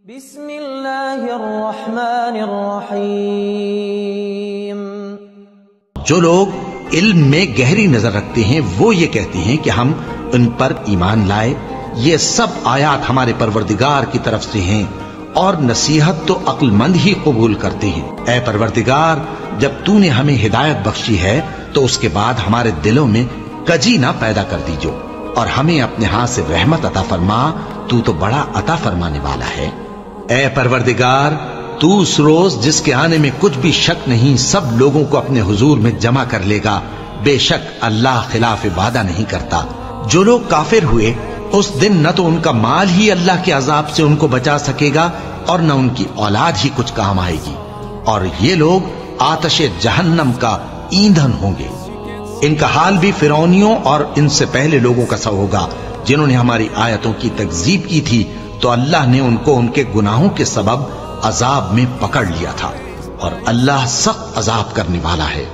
بسم اللہ الرحمن الرحیم۔ جو لوگ علم میں گہری نظر رکھتے ہیں وہ یہ کہتے ہیں کہ ہم ان پر ایمان لائے، یہ سب آیات ہمارے پروردگار کی طرف سے ہیں اور نصیحت تو عقل مند ہی قبول کرتے ہیں۔ اے پروردگار، جب تو نے ہمیں ہدایت بخشی ہے تو اس کے بعد ہمارے دلوں میں کجی نہ پیدا کر دیجو اور ہمیں اپنے ہاتھ سے رحمت عطا فرما، تو بڑا عطا فرمانے والا ہے۔ اے پروردگار، تو اس روز جس کے آنے میں کچھ بھی شک نہیں سب لوگوں کو اپنے حضور میں جمع کر لے گا، بے شک اللہ خلاف وعدہ نہیں کرتا۔ جو لوگ کافر ہوئے اس دن نہ تو ان کا مال ہی اللہ کے عذاب سے ان کو بچا سکے گا اور نہ ان کی اولاد ہی کچھ کام آئے گی، اور یہ لوگ آتش جہنم کا ایندھن ہوں گے۔ ان کا حال بھی فرعونیوں اور ان سے پہلے لوگوں کا سا ہوگا جنہوں نے ہماری آیتوں کی تکذیب کی تھی، تو اللہ نے ان کو ان کے گناہوں کے سبب عذاب میں پکڑ لیا تھا، اور اللہ سخت عذاب کرنے والا ہے۔